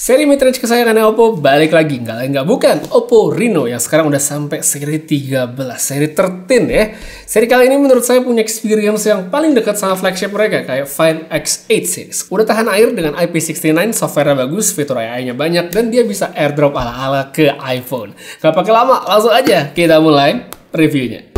Seri midrange kesayangannya Oppo balik lagi, nggak lain nggak bukan Oppo Reno yang sekarang udah sampai seri 13, seri 13 ya. Seri kali ini menurut saya punya experience yang paling dekat sama flagship mereka kayak Find X8 series. Udah tahan air dengan IP69, software-nya bagus, fitur AI-nya banyak, dan dia bisa airdrop ala-ala ke iPhone. Gak pakai lama, langsung aja kita mulai reviewnya.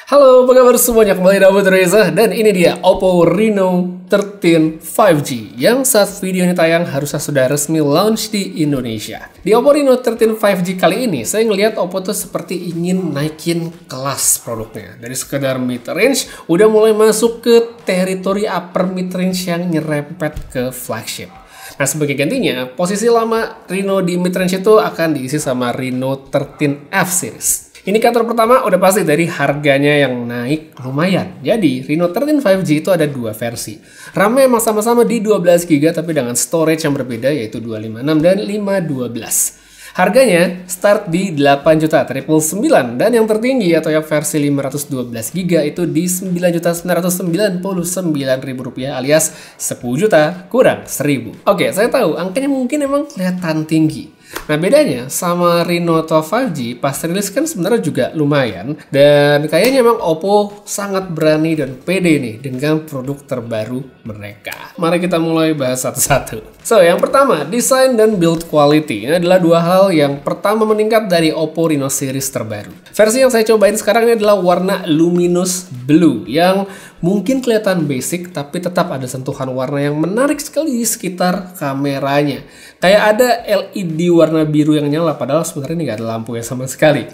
Halo, apa kabar semuanya? Kembali Daud Reza dan ini dia Oppo Reno 13 5G yang saat video ini tayang harusnya sudah resmi launch di Indonesia. Di Oppo Reno 13 5G kali ini saya ngelihat Oppo tuh seperti ingin naikin kelas produknya. Dari sekedar mid-range udah mulai masuk ke teritori upper mid-range yang nyerempet ke flagship. Nah, sebagai gantinya, posisi lama Reno di mid-range itu akan diisi sama Reno 13F series. Indikator pertama udah pasti dari harganya yang naik lumayan. Jadi, Reno 13 5G itu ada dua versi. RAM-nya emang sama-sama di 12GB tapi dengan storage yang berbeda yaitu 256 dan 512. Harganya start di 8.999.000 dan yang tertinggi atau yang versi 512GB itu di 9.999.000 rupiah alias 10 juta kurang 1.000. Oke, saya tahu angkanya mungkin emang kelihatan tinggi. Nah, bedanya sama Reno 12 5G pas rilis kan sebenarnya juga lumayan dan kayaknya emang Oppo sangat berani dan pede nih dengan produk terbaru mereka. Mari kita mulai bahas satu-satu. So, yang pertama, desain dan build quality. Ini adalah dua hal yang pertama meningkat dari Oppo Reno series terbaru. Versi yang saya cobain sekarang ini adalah warna luminous blue yang mungkin kelihatan basic tapi tetap ada sentuhan warna yang menarik sekali di sekitar kameranya. Kayak ada LED warna biru yang nyala padahal sebenarnya ini nggak ada lampunya sama sekali.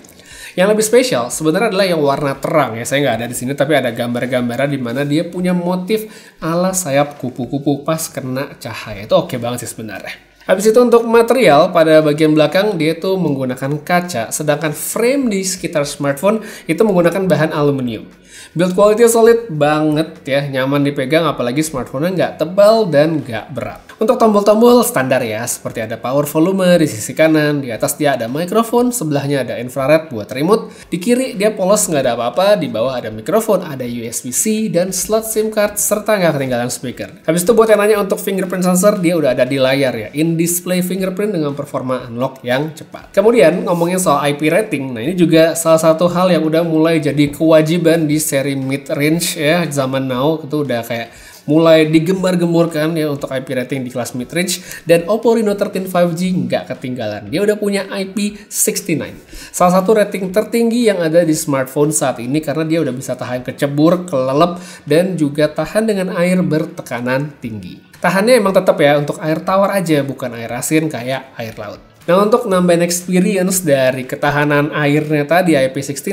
Yang lebih spesial sebenarnya adalah yang warna terang ya. Saya nggak ada di sini tapi ada gambar-gambaran di mana dia punya motif ala sayap kupu-kupu pas kena cahaya. Itu oke banget sih sebenarnya. Habis itu untuk material pada bagian belakang dia tuh menggunakan kaca, sedangkan frame di sekitar smartphone itu menggunakan bahan aluminium. Build quality solid banget ya, nyaman dipegang apalagi smartphone-nya nggak tebal dan nggak berat. Untuk tombol-tombol standar ya, seperti ada power volume di sisi kanan, di atas dia ada mikrofon, sebelahnya ada infrared buat remote, di kiri dia polos nggak ada apa-apa, di bawah ada mikrofon, ada USB-C dan slot SIM card serta nggak ketinggalan speaker. Habis itu buat yang nanya untuk fingerprint sensor, dia udah ada di layar ya, in-display fingerprint dengan performa unlock yang cepat. Kemudian ngomongin soal IP rating, nah ini juga salah satu hal yang udah mulai jadi kewajiban di seri mid-range ya, zaman now itu udah kayak mulai digembar-gemborkan ya untuk IP rating di kelas mid-range dan Oppo Reno 13 5G nggak ketinggalan. Dia udah punya IP69. Salah satu rating tertinggi yang ada di smartphone saat ini karena dia udah bisa tahan kecebur, kelelep, dan juga tahan dengan air bertekanan tinggi. Tahannya emang tetap ya untuk air tawar aja, bukan air asin kayak air laut. Nah, untuk nambahin experience dari ketahanan airnya tadi IP69,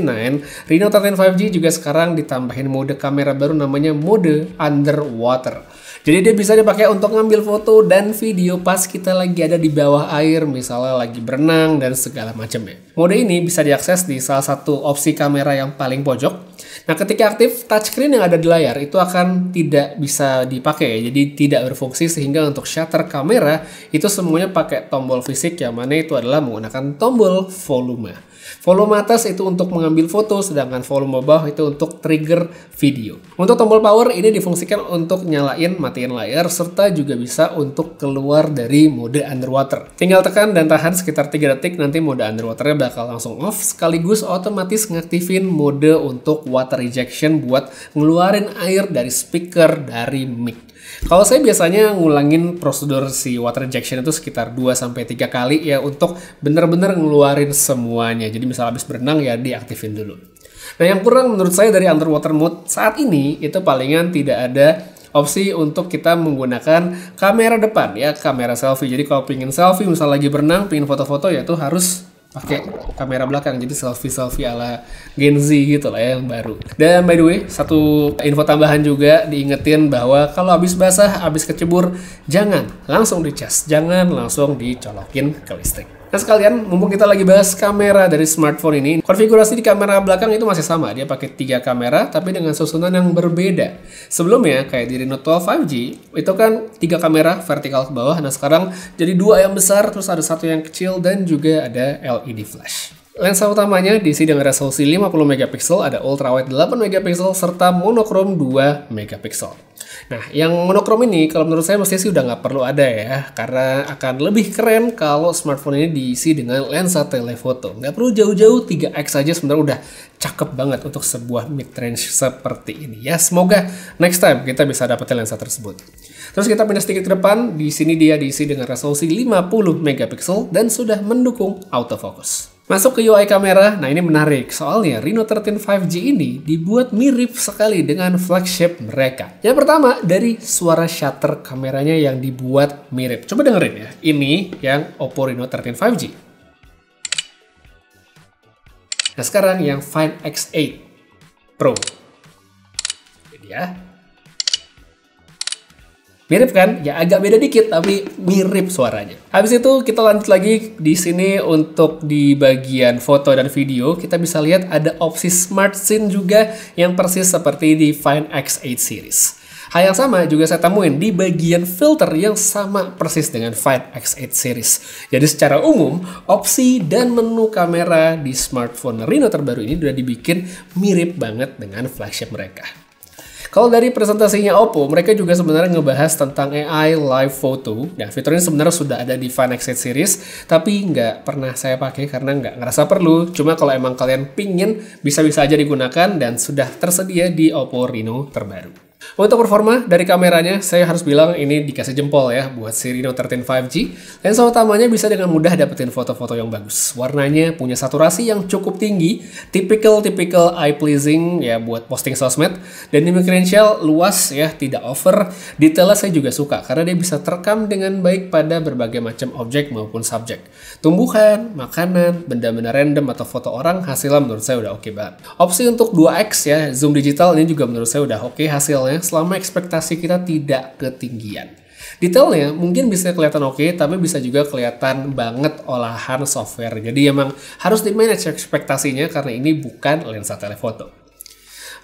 Reno 13 5G juga sekarang ditambahin mode kamera baru namanya mode underwater. Jadi dia bisa dipakai untuk ngambil foto dan video pas kita lagi ada di bawah air, misalnya lagi berenang dan segala macamnya. Mode ini bisa diakses di salah satu opsi kamera yang paling pojok. Nah, ketika aktif, touchscreen yang ada di layar itu akan tidak bisa dipakai, jadi tidak berfungsi sehingga untuk shutter kamera itu semuanya pakai tombol fisik yang mana itu adalah menggunakan tombol volume. Volume atas itu untuk mengambil foto, sedangkan volume bawah itu untuk trigger video. Untuk tombol power ini difungsikan untuk nyalain, matiin layar, serta juga bisa untuk keluar dari mode underwater. Tinggal tekan dan tahan sekitar 3 detik, nanti mode underwaternya bakal langsung off, sekaligus otomatis ngaktifin mode untuk water ejection buat ngeluarin air dari speaker dari mic. Kalau saya biasanya ngulangin prosedur si water ejection itu sekitar 2-3 kali ya untuk bener-bener ngeluarin semuanya. Jadi misal habis berenang ya diaktifin dulu. Nah, yang kurang menurut saya dari underwater mode saat ini itu palingan tidak ada opsi untuk kita menggunakan kamera depan ya, kamera selfie. Jadi kalau pengen selfie misal lagi berenang, pengen foto-foto ya tuh harus pakai kamera belakang, jadi selfie ala Gen Z gitu lah ya yang baru. Dan by the way, satu info tambahan juga diingetin bahwa kalau habis basah, habis kecebur, jangan langsung dicas, jangan langsung dicolokin ke listrik. Nah sekalian, mumpung kita lagi bahas kamera dari smartphone ini, konfigurasi di kamera belakang itu masih sama. Dia pakai 3 kamera, tapi dengan susunan yang berbeda. Sebelumnya, kayak di Reno 12 5G, itu kan 3 kamera vertikal ke bawah. Nah sekarang jadi 2 yang besar, terus ada 1 yang kecil, dan juga ada LED flash. Lensa utamanya diisi dengan resolusi 50 megapiksel, ada ultrawide 8 megapiksel, serta monokrom 2 megapiksel. Nah, yang monokrom ini kalau menurut saya mestinya sih udah nggak perlu ada ya, karena akan lebih keren kalau smartphone ini diisi dengan lensa telephoto. Nggak perlu jauh-jauh, 3x aja sebenarnya udah cakep banget untuk sebuah mid-range seperti ini ya. Semoga next time kita bisa dapetin lensa tersebut. Terus kita pindah sedikit ke depan, di sini dia diisi dengan resolusi 50 megapiksel dan sudah mendukung autofocus. Masuk ke UI kamera, nah ini menarik, soalnya Reno 13 5G ini dibuat mirip sekali dengan flagship mereka. Yang pertama, dari suara shutter kameranya yang dibuat mirip. Coba dengerin ya, ini yang Oppo Reno 13 5G. Nah sekarang yang Find X8 Pro. Ini ya. Mirip kan? Ya agak beda dikit tapi mirip suaranya. Habis itu kita lanjut lagi di sini untuk di bagian foto dan video kita bisa lihat ada opsi Smart Scene juga yang persis seperti di Find X8 series. Hal yang sama juga saya temuin di bagian filter yang sama persis dengan Find X8 series. Jadi secara umum, opsi dan menu kamera di smartphone Reno terbaru ini sudah dibikin mirip banget dengan flagship mereka. Kalau dari presentasinya Oppo, mereka juga sebenarnya ngebahas tentang AI Live Photo. Nah, fitur ini sebenarnya sudah ada di Find X8 series, tapi nggak pernah saya pakai karena nggak ngerasa perlu. Cuma kalau emang kalian pingin, bisa-bisa aja digunakan dan sudah tersedia di Oppo Reno terbaru. Untuk performa dari kameranya, saya harus bilang ini dikasih jempol ya buat si Reno 13 5G. Lensa utamanya bisa dengan mudah dapetin foto-foto yang bagus. Warnanya punya saturasi yang cukup tinggi, typical eye pleasing ya buat posting sosmed. Dan differential luas ya, tidak over. Detailnya saya juga suka karena dia bisa terekam dengan baik pada berbagai macam objek maupun subjek. Tumbuhan, makanan, benda-benda random atau foto orang, hasilnya menurut saya udah oke banget. Opsi untuk 2x ya, zoom digital ini juga menurut saya udah oke hasilnya selama ekspektasi kita tidak ketinggian. Detailnya mungkin bisa kelihatan oke, tapi bisa juga kelihatan banget olahan software. Jadi emang harus di-manage ekspektasinya karena ini bukan lensa telephoto.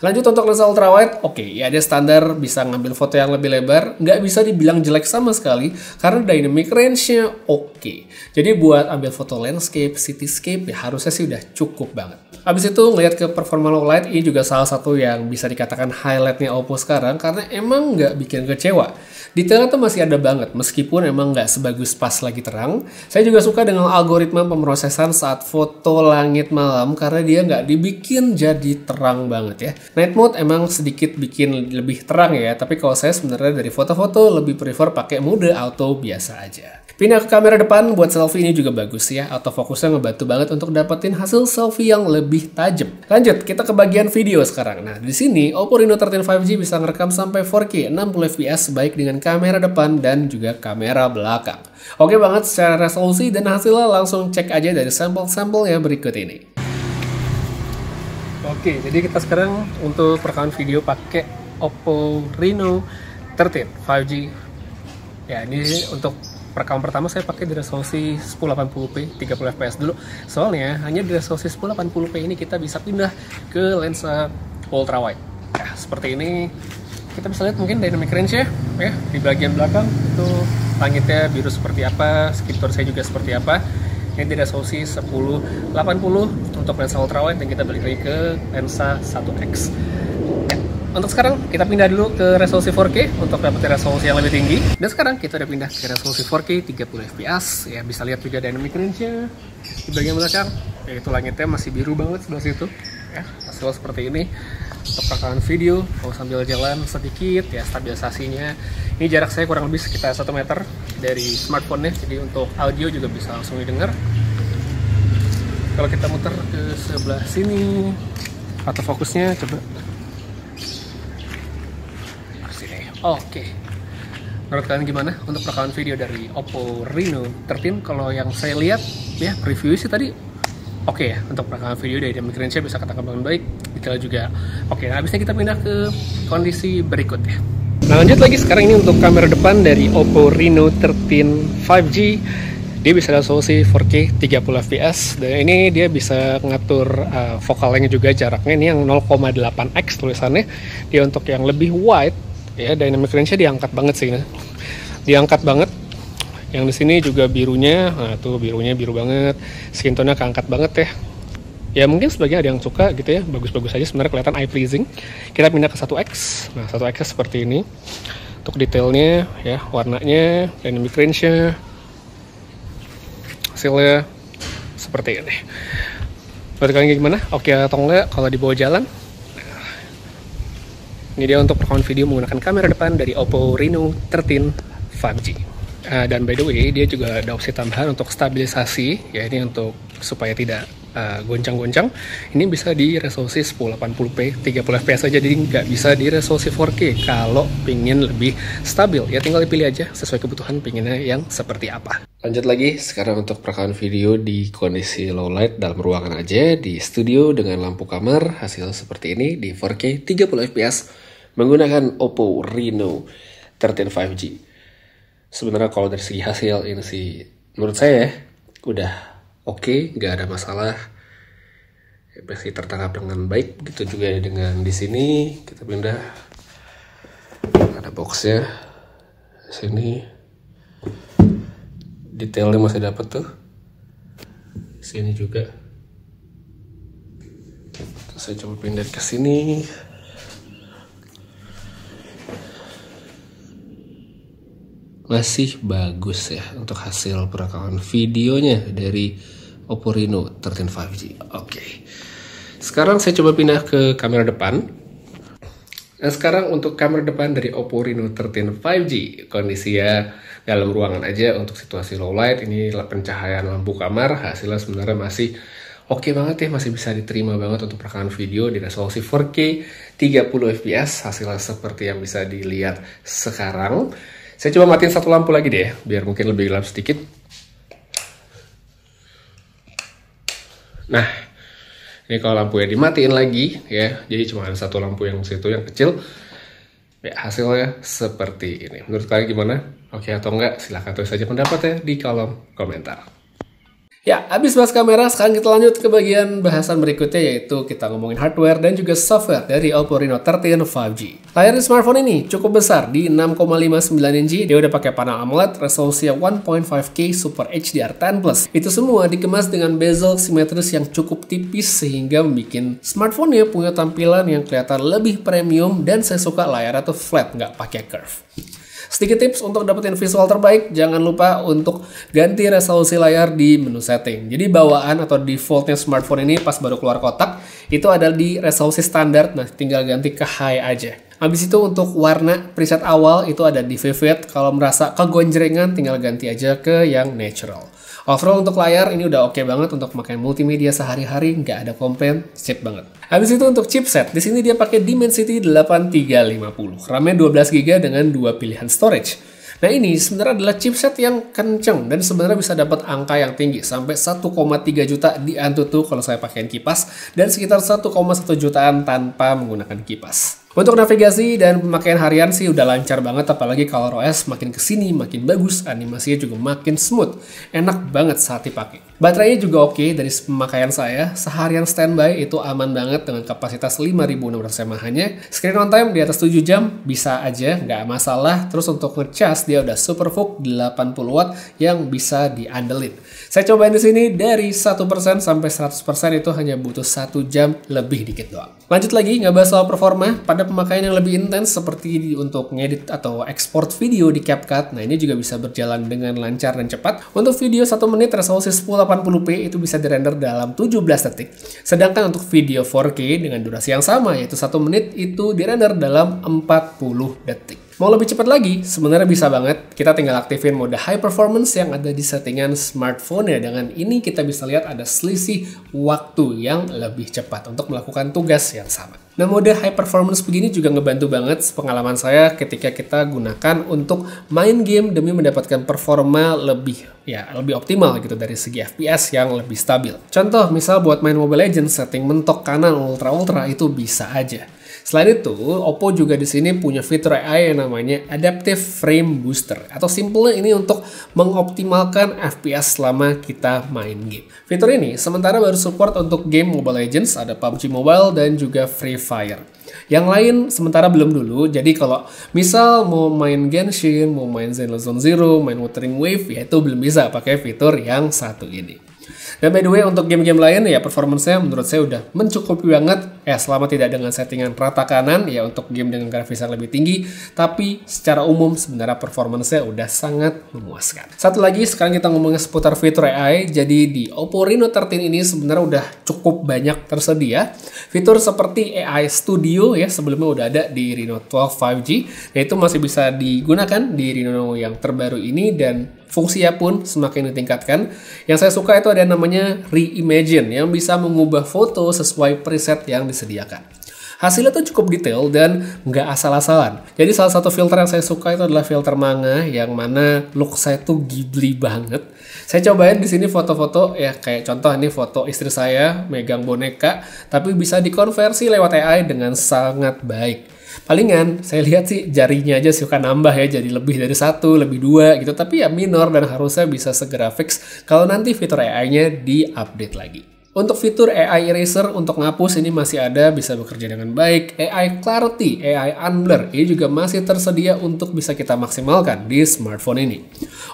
Lanjut untuk lensa ultrawide, oke, ya dia standar bisa ngambil foto yang lebih lebar, nggak bisa dibilang jelek sama sekali karena dynamic range-nya oke. Jadi buat ambil foto landscape, cityscape ya harusnya sih udah cukup banget. Habis itu ngeliat ke performa low light, ini juga salah satu yang bisa dikatakan highlight-nya Oppo sekarang karena emang nggak bikin kecewa. Detailnya tuh masih ada banget, meskipun emang nggak sebagus pas lagi terang. Saya juga suka dengan algoritma pemrosesan saat foto langit malam karena dia nggak dibikin jadi terang banget ya. Night mode emang sedikit bikin lebih terang ya, tapi kalau saya sebenarnya dari foto-foto lebih prefer pakai mode auto biasa aja. Pindah ke kamera depan, buat selfie ini juga bagus ya. Autofocusnya ngebantu banget untuk dapetin hasil selfie yang lebih tajam. Lanjut, kita ke bagian video sekarang. Nah, di sini Oppo Reno 13 5G bisa ngerekam sampai 4K 60 fps baik dengan kamera depan dan juga kamera belakang. Oke banget secara resolusi dan hasilnya langsung cek aja dari sampel-sampel yang berikut ini. Oke, jadi kita sekarang untuk perekaman video pakai Oppo Reno 13 5G. Ya, ini untuk perekaman pertama saya pakai di resolusi 1080p 30 fps dulu. Soalnya hanya di resolusi 1080p ini kita bisa pindah ke lensa ultrawide. Ya, seperti ini kita bisa lihat mungkin dynamic range-nya ya di bagian belakang itu langitnya biru seperti apa, skin tone saya juga seperti apa. Ini di resolusi 1080 untuk lensa ultrawide dan kita balik lagi ke lensa 1x. Ya. Untuk sekarang kita pindah dulu ke resolusi 4K untuk dapetin resolusi yang lebih tinggi. Dan sekarang kita udah pindah ke resolusi 4K 30 fps. Ya bisa lihat juga dynamic range-nya di bagian belakang. Yaitu langitnya masih biru banget sebelah situ. Ya, hasil seperti ini. Untuk rekaman video, kalau sambil jalan sedikit ya stabilisasinya. Ini jarak saya kurang lebih sekitar 1 meter dari smartphone-nya. Jadi untuk audio juga bisa langsung didengar. Kalau kita muter ke sebelah sini, autofokusnya coba. Oke, menurut kalian gimana untuk rekaman video dari Oppo Reno 13? Kalau yang saya lihat ya preview sih tadi oke ya untuk rekaman video dari dynamic range bisa ketangkap dengan baik, detail juga oke. Nah habisnya kita pindah ke kondisi berikut ya. Nah lanjut lagi sekarang ini untuk kamera depan dari Oppo Reno 13 5G. Dia bisa resolusi 4K 30 fps dan ini dia bisa ngatur fokalnya juga jaraknya. Ini yang 0,8x tulisannya. Dia untuk yang lebih wide ya, dynamic range-nya diangkat banget sih, diangkat banget. Yang di sini juga birunya, nah tuh birunya biru banget, skin tone-nya keangkat banget ya. Ya mungkin sebagian ada yang suka gitu ya, bagus-bagus aja sebenarnya, kelihatan eye pleasing. Kita pindah ke 1X. Nah 1X seperti ini untuk detailnya ya, warnanya, dynamic range-nya, hasilnya seperti ini. Menurut kalian gimana? Oke atau enggak kalau dibawa jalan? Nah, ini dia untuk rekaman video menggunakan kamera depan dari Oppo Reno 13 5G. Dan by the way, dia juga ada opsi tambahan untuk stabilisasi, ya ini untuk supaya tidak goncang-goncang. Ini bisa di resolusi 1080p 30 fps aja, jadi nggak bisa di resolusi 4K kalau pingin lebih stabil. Ya tinggal dipilih aja sesuai kebutuhan pinginnya yang seperti apa. Lanjut lagi, sekarang untuk rekaman video di kondisi low light dalam ruangan aja, di studio dengan lampu kamar, hasil seperti ini di 4K 30 fps menggunakan Oppo Reno 13 5G. Sebenarnya kalau dari segi hasil ini sih menurut saya udah oke, nggak ada masalah, masih tertangkap dengan baik. Begitu juga dengan di sini, kita pindah, ada boxnya, sini detailnya masih dapat tuh, sini juga. Terus saya coba pindah ke sini. Masih bagus ya untuk hasil perekaman videonya dari Oppo Reno 13 5G. Oke. Sekarang saya coba pindah ke kamera depan. Nah, sekarang untuk kamera depan dari Oppo Reno 13 5G, kondisinya dalam ruangan aja untuk situasi low light. Ini pencahayaan lampu kamar, hasilnya sebenarnya masih oke banget ya, masih bisa diterima banget untuk perekaman video di resolusi 4K 30 fps. Hasilnya seperti yang bisa dilihat sekarang. Saya coba matiin satu lampu lagi deh, biar mungkin lebih gelap sedikit. Nah, ini kalau lampunya dimatiin lagi ya, jadi cuma ada satu lampu yang situ yang kecil. Ya, hasilnya seperti ini. Menurut kalian gimana? Oke atau enggak? Silahkan tulis saja pendapatnya di kolom komentar. Ya, habis bahas kamera, sekarang kita lanjut ke bagian bahasan berikutnya, yaitu kita ngomongin hardware dan juga software dari Oppo Reno 13 5G. Layar di smartphone ini cukup besar di 6,59 inci, dia udah pakai panel AMOLED, resolusi 1.5K Super HDR10+. Itu semua dikemas dengan bezel simetris yang cukup tipis sehingga membuat smartphone-nya punya tampilan yang kelihatan lebih premium, dan saya suka layarnya tuh flat, nggak pakai curve. Sedikit tips untuk dapetin visual terbaik, jangan lupa untuk ganti resolusi layar di menu setting. Jadi bawaan atau defaultnya smartphone ini pas baru keluar kotak, itu ada di resolusi standar, nah tinggal ganti ke high aja. Habis itu untuk warna preset awal itu ada di vivid, kalau merasa kegonjrengan tinggal ganti aja ke yang natural. Overall untuk layar ini udah oke banget untuk pakai multimedia sehari-hari, nggak ada komplain, sip banget. Habis itu untuk chipset, di sini dia pakai Dimensity 8350, RAM-nya 12GB dengan 2 pilihan storage. Nah ini sebenarnya adalah chipset yang kenceng dan sebenarnya bisa dapat angka yang tinggi sampai 1,3 juta di Antutu kalau saya pakaiin kipas, dan sekitar 1,1 jutaan tanpa menggunakan kipas. Untuk navigasi dan pemakaian harian sih udah lancar banget, apalagi kalau OS makin kesini makin bagus, animasinya juga makin smooth, enak banget saat dipakai. Baterainya juga oke dari pemakaian saya, seharian standby itu aman banget dengan kapasitas 5600 mAh-nya. Screen on time di atas 7 jam bisa aja, nggak masalah. Terus untuk ngecas dia udah SuperVOOC 80 watt yang bisa diandelin. Saya cobain di sini dari 1% sampai 100% itu hanya butuh 1 jam lebih dikit doang. Lanjut lagi ngebahas soal performa. Pada pemakaian yang lebih intens seperti untuk ngedit atau ekspor video di CapCut, nah ini juga bisa berjalan dengan lancar dan cepat. Untuk video 1 menit resolusi 1080p itu bisa dirender dalam 17 detik. Sedangkan untuk video 4K dengan durasi yang sama yaitu 1 menit itu dirender dalam 40 detik. Mau lebih cepat lagi, sebenarnya bisa banget. Kita tinggal aktifin mode high performance yang ada di settingan smartphone ya. Dengan ini kita bisa lihat ada selisih waktu yang lebih cepat untuk melakukan tugas yang sama. Nah, mode high performance begini juga ngebantu banget pengalaman saya ketika kita gunakan untuk main game demi mendapatkan performa lebih optimal gitu dari segi FPS yang lebih stabil. Contoh, misal buat main Mobile Legends, setting mentok kanan ultra itu bisa aja. Selain itu, Oppo juga di sini punya fitur AI yang namanya Adaptive Frame Booster, atau simpelnya ini untuk mengoptimalkan FPS selama kita main game. Fitur ini sementara baru support untuk game Mobile Legends, ada PUBG Mobile dan juga Free Fire. Yang lain sementara belum dulu, jadi kalau misal mau main Genshin, mau main Zenless Zone Zero, main Wuthering Wave, ya itu belum bisa pakai fitur yang satu ini. Dan by the way, untuk game-game lain ya performance-nya menurut saya udah mencukupi banget. Ya selama tidak dengan settingan rata kanan ya untuk game dengan grafis yang lebih tinggi. Tapi secara umum sebenarnya performance-nya udah sangat memuaskan. Satu lagi, sekarang kita ngomongin seputar fitur AI. Jadi di Oppo Reno 13 ini sebenarnya udah cukup banyak tersedia. Fitur seperti AI Studio ya sebelumnya udah ada di Reno 12 5G. Nah itu masih bisa digunakan di Reno yang terbaru ini dan fungsinya pun semakin ditingkatkan. Yang saya suka itu ada namanya Reimagine yang bisa mengubah foto sesuai preset yang disediakan. Hasilnya tuh cukup detail dan nggak asal-asalan. Jadi salah satu filter yang saya suka itu adalah filter manga yang mana look saya tuh Ghibli banget. Saya cobain di sini foto-foto ya kayak contoh ini foto istri saya megang boneka tapi bisa dikonversi lewat AI dengan sangat baik. Palingan saya lihat sih jarinya aja suka nambah ya jadi lebih dari 1, lebih 2 gitu. Tapi ya minor dan harusnya bisa segera fix kalau nanti fitur AI-nya di-update lagi. Untuk fitur AI Eraser untuk ngapus ini masih ada, bisa bekerja dengan baik. AI Clarity, AI Unblur ini juga masih tersedia untuk bisa kita maksimalkan di smartphone ini.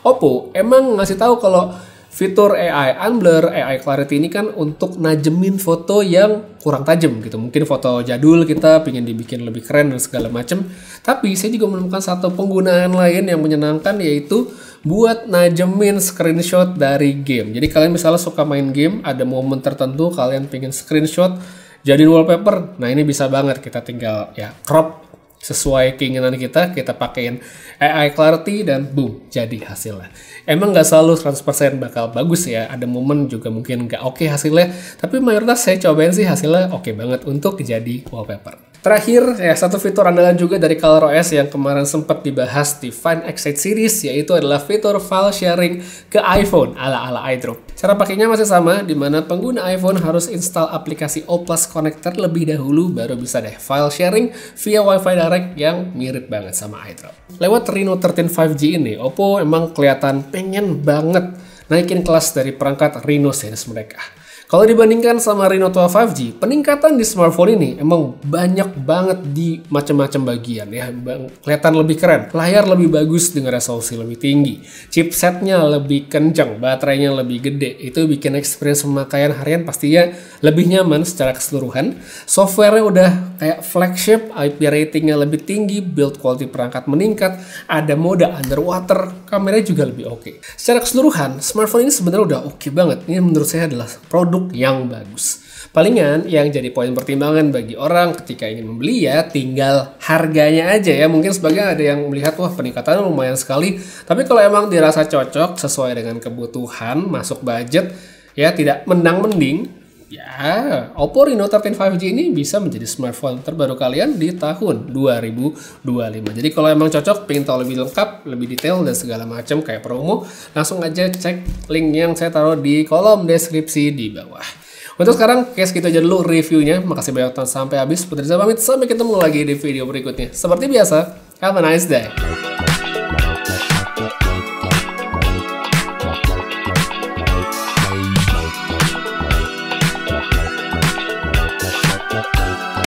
Oppo emang ngasih tahu kalau fitur AI Unblur, AI Clarity ini kan untuk najemin foto yang kurang tajam gitu. Mungkin foto jadul kita pengen dibikin lebih keren dan segala macam. Tapi saya juga menemukan satu penggunaan lain yang menyenangkan yaitu buat najemin screenshot dari game. Jadi kalian misalnya suka main game, ada momen tertentu kalian pengen screenshot jadi wallpaper. Nah ini bisa banget kita tinggal ya crop sesuai keinginan kita pakein AI Clarity dan boom, jadi hasilnya. Emang nggak selalu 100% bakal bagus ya, ada momen juga mungkin nggak oke hasilnya, tapi mayoritas saya cobain sih hasilnya oke banget untuk jadi wallpaper. Terakhir, ya satu fitur andalan juga dari ColorOS yang kemarin sempat dibahas di Find X8 series, yaitu adalah fitur file sharing ke iPhone ala-ala iDrop. Cara pakainya masih sama, di mana pengguna iPhone harus install aplikasi O+ Connector lebih dahulu, baru bisa deh file sharing via Wi-Fi Direct yang mirip banget sama iDrop. Lewat Reno 13 5G ini, Oppo emang kelihatan pengen banget naikin kelas dari perangkat Reno series mereka. Kalau dibandingkan sama Reno 12 5G, peningkatan di smartphone ini emang banyak banget di macam-macam bagian ya. Kelihatan lebih keren, layar lebih bagus dengan resolusi lebih tinggi, chipsetnya lebih kencang, baterainya lebih gede. Itu bikin experience pemakaian harian pastinya lebih nyaman secara keseluruhan. Softwarenya udah kayak flagship, IP ratingnya lebih tinggi, build quality perangkat meningkat, ada mode underwater, kameranya juga lebih oke. Secara keseluruhan, smartphone ini sebenarnya udah oke banget. Ini menurut saya adalah produk yang bagus. Palingan yang jadi poin pertimbangan bagi orang ketika ingin membeli ya tinggal harganya aja ya. Mungkin sebagian ada yang melihat wah peningkatannya lumayan sekali. Tapi kalau emang dirasa cocok sesuai dengan kebutuhan, masuk budget ya tidak mendang-mending, ya Oppo Reno 13 5G ini bisa menjadi smartphone terbaru kalian di tahun 2025. Jadi kalau emang cocok, pengen tahu lebih lengkap, lebih detail dan segala macam kayak promo, langsung aja cek link yang saya taruh di kolom deskripsi di bawah. Untuk sekarang, kayak segitu aja dulu reviewnya. Makasih banyak tonton sampai habis. Putri Riza pamit, sampai ketemu lagi di video berikutnya. Seperti biasa, have a nice day.